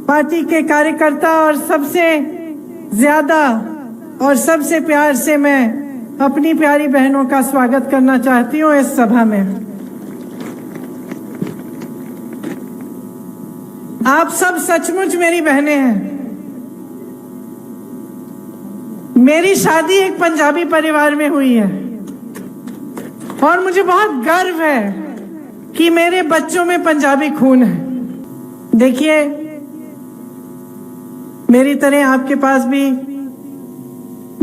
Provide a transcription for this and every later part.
Party के कार्यकर्ता और सबसे ज्यादा और सबसे प्यार से मैं अपनी प्यारी बहनों का स्वागत करना चाहती हूं इस सभा में। आप सब सचमुच मेरी बहनें हैं। मेरी शादी एक पंजाबी परिवार में हुई है और मुझे बहुत गर्व है कि मेरे बच्चों में पंजाबी खून है। देखिए, मेरी तरह आपके पास भी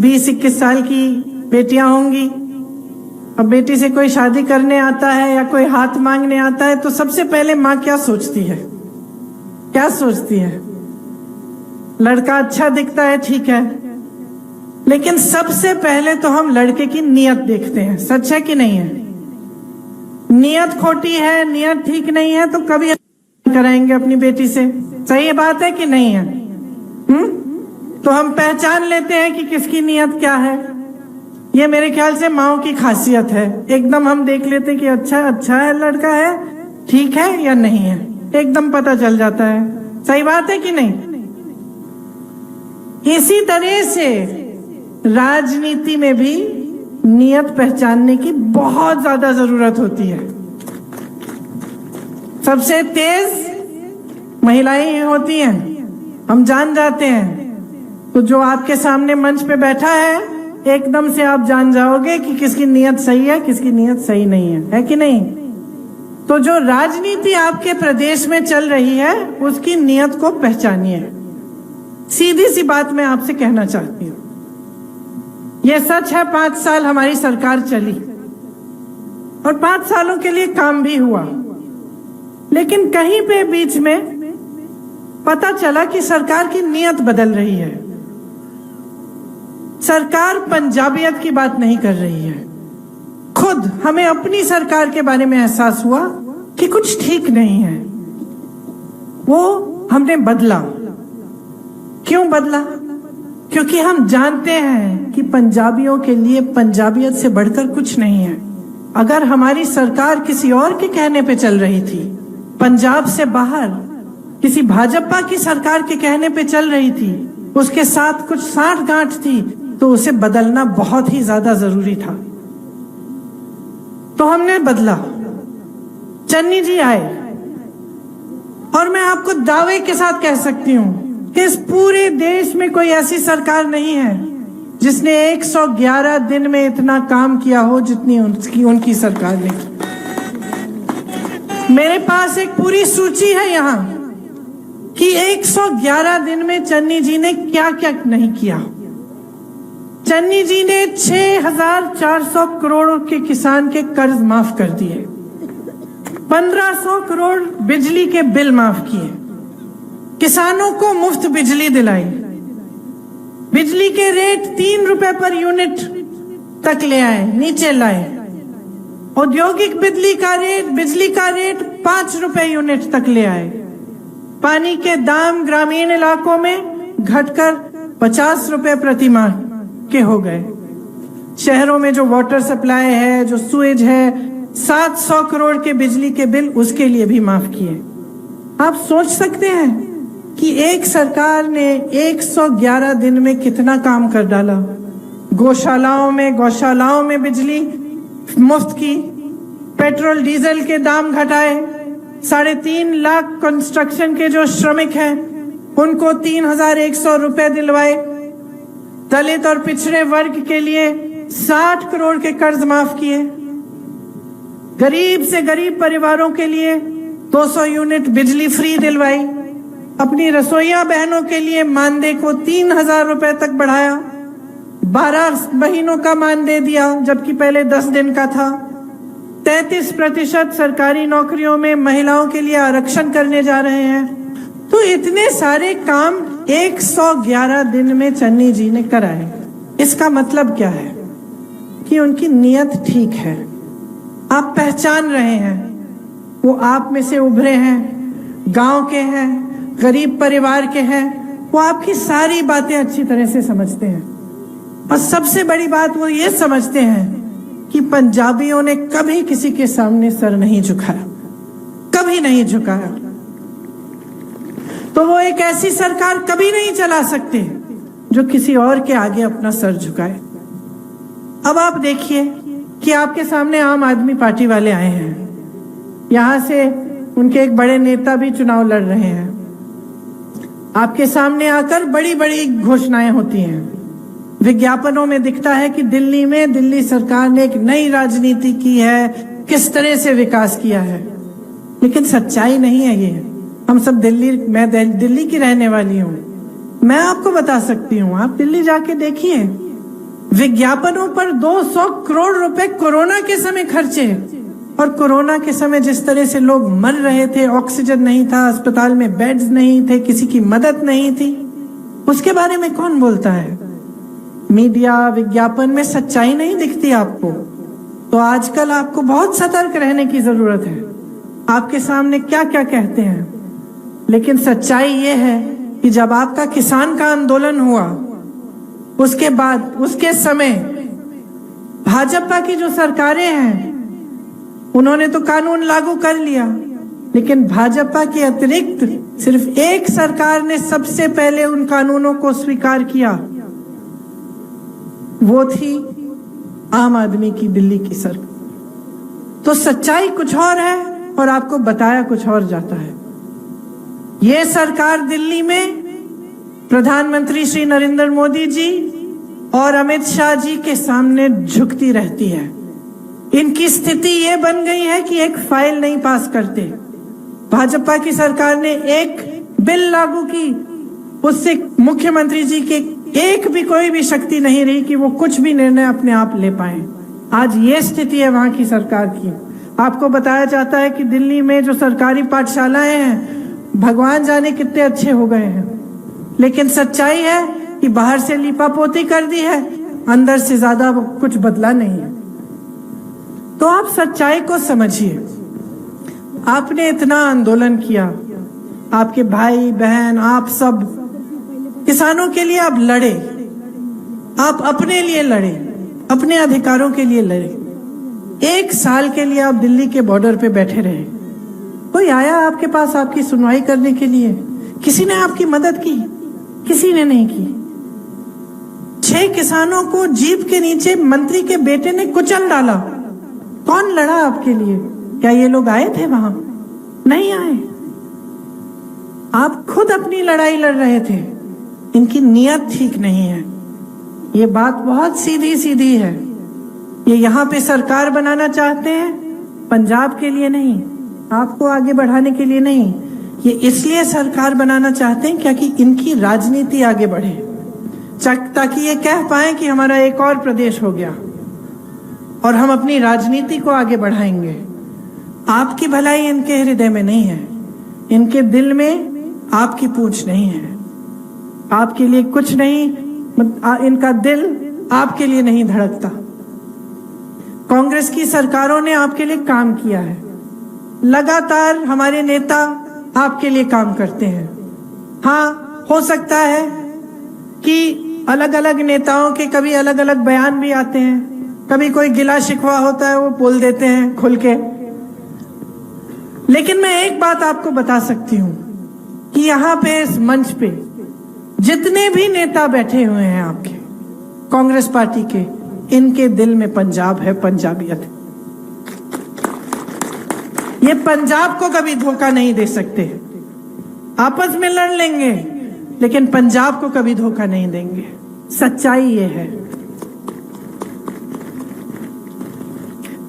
20-21 साल की बेटियां होंगी। अब बेटी से कोई शादी करने आता है या कोई हाथ मांगने आता है तो सबसे पहले माँ क्या सोचती है? क्या सोचती है? लड़का अच्छा दिखता है, ठीक है, लेकिन सबसे पहले तो हम लड़के की नीयत देखते हैं। सच है कि नहीं है? नीयत खोटी है, नीयत ठीक नहीं है तो कभी कराएंगे अपनी बेटी से। सही बात है कि नहीं है? तो हम पहचान लेते हैं कि किसकी नीयत क्या है। ये मेरे ख्याल से माओ की खासियत है। एकदम हम देख लेते हैं कि अच्छा है, लड़का है, ठीक है या नहीं है, एकदम पता चल जाता है। सही बात है कि नहीं? इसी तरह से राजनीति में भी नीयत पहचानने की बहुत ज्यादा जरूरत होती है। सबसे तेज महिलाएं होती हैं, हम जान जाते हैं। तो जो आपके सामने मंच पे बैठा है, एकदम से आप जान जाओगे कि किसकी नीयत सही है, किसकी नीयत सही नहीं है कि नहीं? तो जो राजनीति आपके प्रदेश में चल रही है उसकी नीयत को पहचानिए। सीधी सी बात मैं आपसे कहना चाहती हूँ। यह सच है, 5 साल हमारी सरकार चली और 5 सालों के लिए काम भी हुआ, लेकिन कहीं पे बीच में पता चला कि सरकार की नीयत बदल रही है। सरकार पंजाबियत की बात नहीं कर रही है। खुद हमें अपनी सरकार के बारे में एहसास हुआ कि कुछ ठीक नहीं है। वो हमने बदला। क्यों बदला? क्योंकि हम जानते हैं कि पंजाबियों के लिए पंजाबियत से बढ़कर कुछ नहीं है। अगर हमारी सरकार किसी और के कहने पे चल रही थी, पंजाब से बाहर किसी भाजपा की सरकार के कहने पे चल रही थी, उसके साथ कुछ साठ-गांठ थी, तो उसे बदलना बहुत ही ज्यादा जरूरी था। तो हमने बदला। चन्नी जी आए और मैं आपको दावे के साथ कह सकती हूं कि इस पूरे देश में कोई ऐसी सरकार नहीं है जिसने 111 दिन में इतना काम किया हो जितनी उनकी सरकार ने की। मेरे पास एक पूरी सूची है यहाँ कि 111 दिन में चन्नी जी ने क्या क्या नहीं किया। चन्नी जी ने 6,400 करोड़ के किसान के कर्ज माफ कर दिए, 1,500 करोड़ बिजली के बिल माफ किए, किसानों को मुफ्त बिजली दिलाई, बिजली के रेट 3 रुपए पर यूनिट तक ले आए, नीचे लाए, औद्योगिक बिजली का रेट 5 रुपए यूनिट तक ले आए, पानी के दाम ग्रामीण इलाकों में घटकर 50 रुपए प्रति माह के हो गए। शहरों में जो वाटर सप्लाई है, जो सुएज है, 700 करोड़ के बिजली के बिल उसके लिए भी माफ किए। आप सोच सकते हैं कि एक सरकार ने 111 दिन में कितना काम कर डाला। गौशालाओं में बिजली मुफ्त की, पेट्रोल डीजल के दाम घटाए, 3.5 लाख कंस्ट्रक्शन के जो श्रमिक हैं उनको 3,100 रुपए दिलवाए, दलित और पिछड़े वर्ग के लिए 60 करोड़ के कर्ज माफ किए, गरीब से गरीब परिवारों के लिए 200 यूनिट बिजली फ्री दिलवाई, अपनी रसोइया बहनों के लिए मानदेय को 3,000 रुपए तक बढ़ाया, 12 महीनों का मानदेय दिया जबकि पहले 10 दिन का था, 33% सरकारी नौकरियों में महिलाओं के लिए आरक्षण करने जा रहे हैं। तो इतने सारे काम 111 दिन में चन्नी जी ने कराए। इसका मतलब क्या है? कि उनकी नीयत ठीक है। आप पहचान रहे हैं, वो आप में से उभरे हैं, गांव के हैं, गरीब परिवार के हैं, वो आपकी सारी बातें अच्छी तरह से समझते हैं। और सबसे बड़ी बात वो ये समझते हैं कि पंजाबियों ने कभी किसी के सामने सर नहीं झुकाया, कभी नहीं झुकाया। तो वो एक ऐसी सरकार कभी नहीं चला सकते जो किसी और के आगे अपना सर झुकाए। अब आप देखिए कि आपके सामने आम आदमी पार्टी वाले आए हैं, यहां से उनके एक बड़े नेता भी चुनाव लड़ रहे हैं। आपके सामने आकर बड़ी बड़ी घोषणाएं होती हैं, विज्ञापनों में दिखता है कि दिल्ली में दिल्ली सरकार ने एक नई राजनीति की है, किस तरह से विकास किया है। लेकिन सच्चाई नहीं है ये। हम सब मैं दिल्ली की रहने वाली हूँ, मैं आपको बता सकती हूँ, आप दिल्ली जाके देखिए, विज्ञापनों पर 200 करोड़ रुपए कोरोना के समय खर्चे। और कोरोना के समय जिस तरह से लोग मर रहे थे, ऑक्सीजन नहीं था, अस्पताल में बेड्स नहीं थे, किसी की मदद नहीं थी, उसके बारे में कौन बोलता है? मीडिया, विज्ञापन में सच्चाई नहीं दिखती आपको। तो आजकल आपको बहुत सतर्क रहने की जरूरत है, आपके सामने क्या क्या कहते हैं। लेकिन सच्चाई ये है कि जब आपका किसान का आंदोलन हुआ, उसके बाद उसके समय भाजपा की जो सरकारें हैं उन्होंने तो कानून लागू कर लिया, लेकिन भाजपा के अतिरिक्त सिर्फ एक सरकार ने सबसे पहले उन कानूनों को स्वीकार किया, वो थी आम आदमी की दिल्ली की सरकार। तो सच्चाई कुछ और है और आपको बताया कुछ और जाता है। ये सरकार दिल्ली में प्रधानमंत्री श्री नरेंद्र मोदी जी और अमित शाह जी के सामने झुकती रहती है। इनकी स्थिति ये बन गई है कि एक फाइल नहीं पास करते। भाजपा की सरकार ने एक बिल लागू की, उससे मुख्यमंत्री जी के एक भी कोई भी शक्ति नहीं रही कि वो कुछ भी निर्णय अपने आप ले पाए। आज ये स्थिति है वहां की सरकार की। आपको बताया जाता है कि दिल्ली में जो सरकारी पाठशालाएं हैं, भगवान जाने कितने अच्छे हो गए हैं, लेकिन सच्चाई है कि बाहर से लीपापोती कर दी है, अंदर से ज्यादा कुछ बदला नहीं है। तो आप सच्चाई को समझिए। आपने इतना आंदोलन किया, आपके भाई बहन आप सब किसानों के लिए आप लड़े, आप अपने लिए लड़े, अपने अधिकारों के लिए लड़े। 1 साल के लिए आप दिल्ली के बॉर्डर पे बैठे रहे, कोई आया आपके पास आपकी सुनवाई करने के लिए? किसी ने आपकी मदद की? किसी ने नहीं की। 6 किसानों को जीप के नीचे मंत्री के बेटे ने कुचल डाला। कौन लड़ा आपके लिए? क्या ये लोग आए थे वहां? नहीं आए। आप खुद अपनी लड़ाई लड़ रहे थे। इनकी नीयत ठीक नहीं है। ये बात बहुत सीधी सीधी है। ये यहाँ पे सरकार बनाना चाहते हैं, पंजाब के लिए नहीं, आपको आगे बढ़ाने के लिए नहीं। ये इसलिए सरकार बनाना चाहते हैं क्योंकि इनकी राजनीति आगे बढ़े, ताकि ये कह पाए कि हमारा एक और प्रदेश हो गया और हम अपनी राजनीति को आगे बढ़ाएंगे। आपकी भलाई इनके हृदय में नहीं है, इनके दिल में आपकी पूंछ नहीं है, आपके लिए कुछ नहीं, इनका दिल आपके लिए नहीं धड़कता। कांग्रेस की सरकारों ने आपके लिए काम किया है, लगातार हमारे नेता आपके लिए काम करते हैं। हाँ, हो सकता है कि अलग अलग नेताओं के कभी अलग अलग बयान भी आते हैं, कभी कोई गिला शिकवा होता है वो बोल देते हैं खुल के। लेकिन मैं एक बात आपको बता सकती हूं कि यहाँ पे इस मंच पे जितने भी नेता बैठे हुए हैं आपके कांग्रेस पार्टी के, इनके दिल में पंजाब है, पंजाबियत है। ये पंजाब को कभी धोखा नहीं दे सकते। आपस में लड़ लेंगे लेकिन पंजाब को कभी धोखा नहीं देंगे। सच्चाई ये है।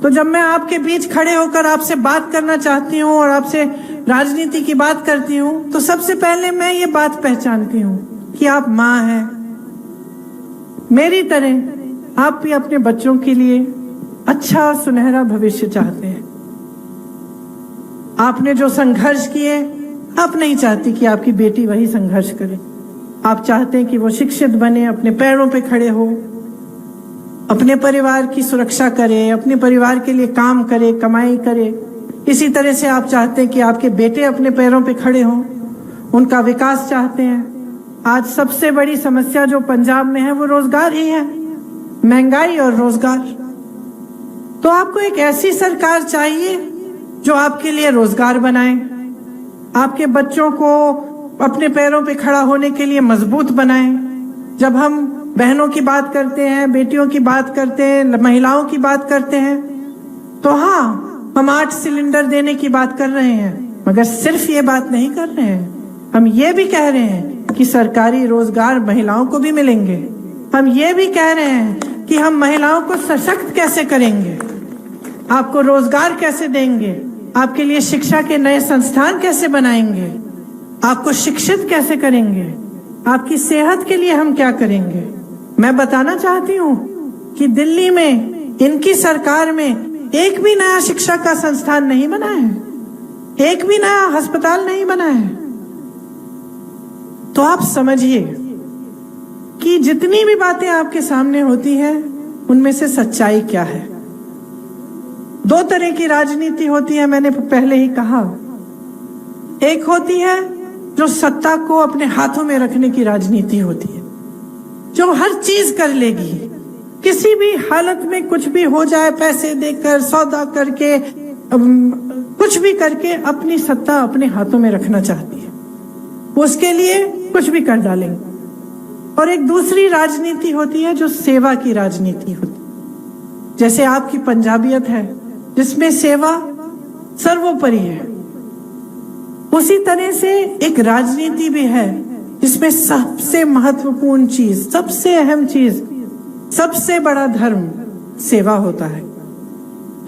तो जब मैं आपके बीच खड़े होकर आपसे बात करना चाहती हूं और आपसे राजनीति की बात करती हूं, तो सबसे पहले मैं ये बात पहचानती हूं कि आप मां हैं। मेरी तरह आप भी अपने बच्चों के लिए अच्छा सुनहरा भविष्य चाहते हैं। आपने जो संघर्ष किए, आप नहीं चाहती कि आपकी बेटी वही संघर्ष करे। आप चाहते हैं कि वो शिक्षित बने, अपने पैरों पे खड़े हो, अपने परिवार की सुरक्षा करे, अपने परिवार के लिए काम करे, कमाई करे। इसी तरह से आप चाहते हैं कि आपके बेटे अपने पैरों पे खड़े हों, उनका विकास चाहते हैं। आज सबसे बड़ी समस्या जो पंजाब में है वो रोजगार ही है। महंगाई और रोजगार। तो आपको एक ऐसी सरकार चाहिए जो आपके लिए रोजगार बनाए, आपके बच्चों को अपने पैरों पे खड़ा होने के लिए मजबूत बनाए। जब हम बहनों की बात करते हैं, बेटियों की बात करते हैं, महिलाओं की बात करते हैं, तो हाँ, हम 8 सिलेंडर देने की बात कर रहे हैं, मगर सिर्फ ये बात नहीं कर रहे हैं। हम ये भी कह रहे हैं कि सरकारी रोजगार महिलाओं को भी मिलेंगे। हम ये भी कह रहे हैं कि हम महिलाओं को सशक्त कैसे करेंगे, आपको रोजगार कैसे देंगे, आपके लिए शिक्षा के नए संस्थान कैसे बनाएंगे, आपको शिक्षित कैसे करेंगे, आपकी सेहत के लिए हम क्या करेंगे। मैं बताना चाहती हूँ कि दिल्ली में इनकी सरकार में एक भी नया शिक्षा का संस्थान नहीं बना है, एक भी नया अस्पताल नहीं बना है। तो आप समझिए कि जितनी भी बातें आपके सामने होती हैं, उनमें से सच्चाई क्या है। 2 तरह की राजनीति होती है, मैंने पहले ही कहा। एक होती है जो सत्ता को अपने हाथों में रखने की राजनीति होती है, जो हर चीज कर लेगी, किसी भी हालत में कुछ भी हो जाए, पैसे देकर, सौदा करके, कुछ भी करके अपनी सत्ता अपने हाथों में रखना चाहती है, उसके लिए कुछ भी कर डालेंगे। और एक दूसरी राजनीति होती है जो सेवा की राजनीति होती है, जैसे आपकी पंजाबियत है जिसमें सेवा सर्वोपरि है, उसी तरह से एक राजनीति भी है जिसमें सबसे महत्वपूर्ण चीज, सबसे अहम चीज, सबसे बड़ा धर्म सेवा होता है।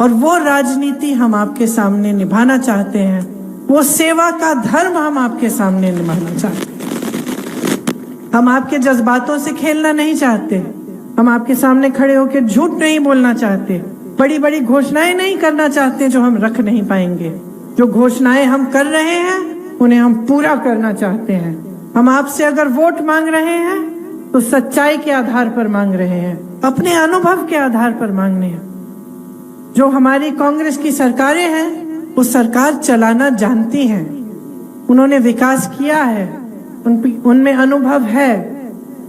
और वो राजनीति हम आपके सामने निभाना चाहते हैं, वो सेवा का धर्म हम आपके सामने निभाना चाहते हैं। हम आपके जज्बातों से खेलना नहीं चाहते, हम आपके सामने खड़े होकर झूठ नहीं बोलना चाहते, बड़ी बड़ी घोषणाएं नहीं करना चाहते जो हम रख नहीं पाएंगे। जो घोषणाएं हम कर रहे हैं उन्हें हम पूरा करना चाहते हैं। हम आपसे अगर वोट मांग रहे हैं तो सच्चाई के आधार पर मांग रहे हैं, अपने अनुभव के आधार पर मांगने हैं। जो हमारी कांग्रेस की सरकारें हैं वो सरकार चलाना जानती हैं, उन्होंने विकास किया है, उनमें अनुभव है।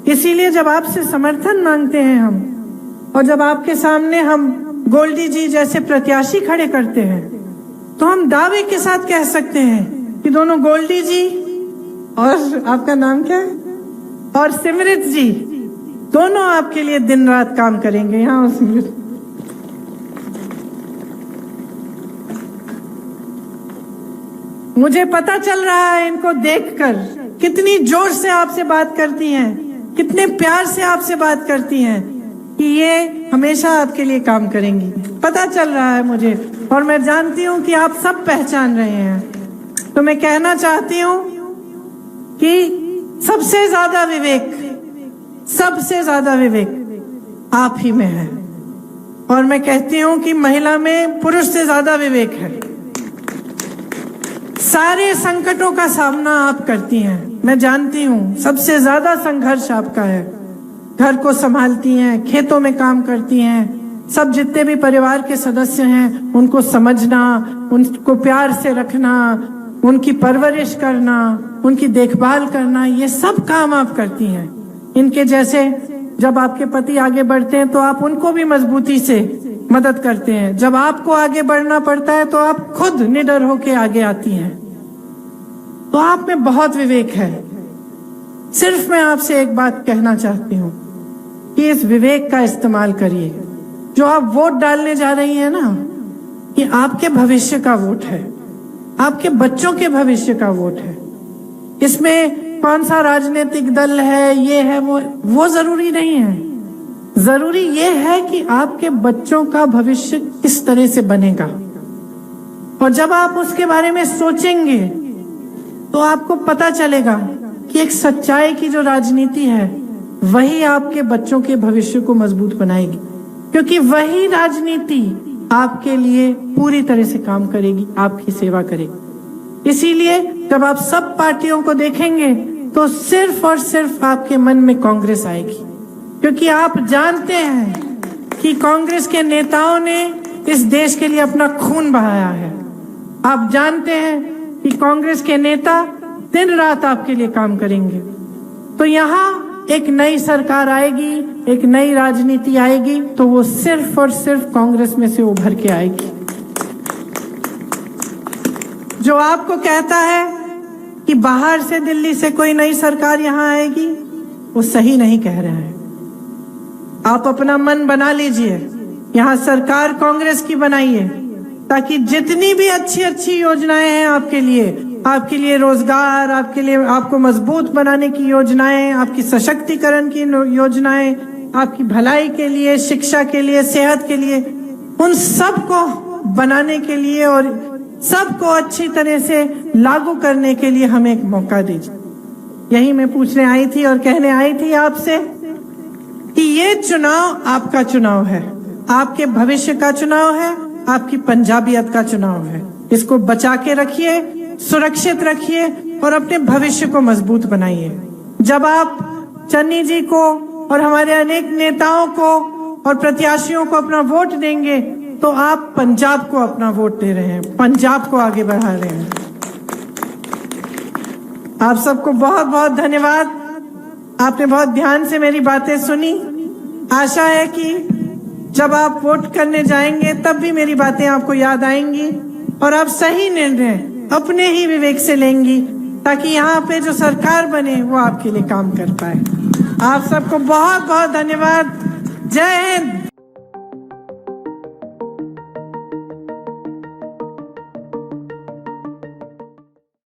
इसीलिए जब आपसे समर्थन मांगते हैं हम, और जब आपके सामने हम गोल्डी जी जैसे प्रत्याशी खड़े करते हैं, तो हम दावे के साथ कह सकते हैं कि दोनों गोल्डी जी और आपका नाम क्या है, और सिमरत जी, दोनों आपके लिए दिन रात काम करेंगे। यहाँ सिमरत, मुझे पता चल रहा है इनको देखकर कितनी जोर से आपसे बात करती हैं, कितने प्यार से आपसे बात करती हैं कि ये हमेशा आपके लिए काम करेंगी। पता चल रहा है मुझे, और मैं जानती हूं कि आप सब पहचान रहे हैं। तो मैं कहना चाहती हूं कि सबसे ज्यादा विवेक आप ही में है, और मैं कहती हूं कि महिला में पुरुष से ज्यादा विवेक है। सारे संकटों का सामना आप करती हैं, मैं जानती हूं सबसे ज्यादा संघर्ष आपका है। घर को संभालती हैं, खेतों में काम करती हैं, सब जितने भी परिवार के सदस्य हैं उनको समझना, उनको प्यार से रखना, उनकी परवरिश करना, उनकी देखभाल करना, ये सब काम आप करती हैं। इनके जैसे जब आपके पति आगे बढ़ते हैं तो आप उनको भी मजबूती से मदद करते हैं। जब आपको आगे बढ़ना पड़ता है तो आप खुद निडर होके आगे आती हैं। तो आप में बहुत विवेक है। सिर्फ मैं आपसे एक बात कहना चाहती हूँ कि इस विवेक का इस्तेमाल करिए। जो आप वोट डालने जा रही हैं ना, ये आपके भविष्य का वोट है, आपके बच्चों के भविष्य का वोट है। इसमें कौन सा राजनीतिक दल है, ये है, वो जरूरी नहीं है। जरूरी ये है कि आपके बच्चों का भविष्य किस तरह से बनेगा। और जब आप उसके बारे में सोचेंगे तो आपको पता चलेगा कि एक सच्चाई की जो राजनीति है वही आपके बच्चों के भविष्य को मजबूत बनाएगी, क्योंकि वही राजनीति आपके लिए पूरी तरह से काम करेगी, आपकी सेवा करेगी। इसीलिए जब आप सब पार्टियों को देखेंगे तो सिर्फ और सिर्फ आपके मन में कांग्रेस आएगी, क्योंकि आप जानते हैं कि कांग्रेस के नेताओं ने इस देश के लिए अपना खून बहाया है। आप जानते हैं कि कांग्रेस के नेता दिन रात आपके लिए काम करेंगे। तो यहाँ एक नई सरकार आएगी, एक नई राजनीति आएगी, तो वो सिर्फ और सिर्फ कांग्रेस में से उभर के आएगी। जो आपको कहता है कि बाहर से, दिल्ली से कोई नई सरकार यहां आएगी, वो सही नहीं कह रहा है। आप अपना मन बना लीजिए, यहां सरकार कांग्रेस की बनाइए, ताकि जितनी भी अच्छी अच्छी योजनाएं हैं आपके लिए रोजगार, आपके लिए, आपको मजबूत बनाने की योजनाएं, आपकी सशक्तिकरण की योजनाएं, आपकी भलाई के लिए, शिक्षा के लिए, सेहत के लिए, उन सब को बनाने के लिए और सबको अच्छी तरह से लागू करने के लिए हमें एक मौका दीजिए। यही मैं पूछने आई थी और कहने आई थी आपसे कि ये चुनाव आपका चुनाव है, आपके भविष्य का चुनाव है, आपकी पंजाबियत का चुनाव है। इसको बचा के रखिए, सुरक्षित रखिए और अपने भविष्य को मजबूत बनाइए। जब आप चन्नी जी को और हमारे अनेक नेताओं को और प्रत्याशियों को अपना वोट देंगे, तो आप पंजाब को अपना वोट दे रहे हैं, पंजाब को आगे बढ़ा रहे हैं। आप सबको बहुत बहुत धन्यवाद। आपने बहुत ध्यान से मेरी बातें सुनी। आशा है कि जब आप वोट करने जाएंगे तब भी मेरी बातें आपको याद आएंगी और आप सही निर्णय अपने ही विवेक से लेंगी, ताकि यहाँ पे जो सरकार बने वो आपके लिए काम कर पाए। आप सबको बहुत बहुत धन्यवाद। जय हिंद।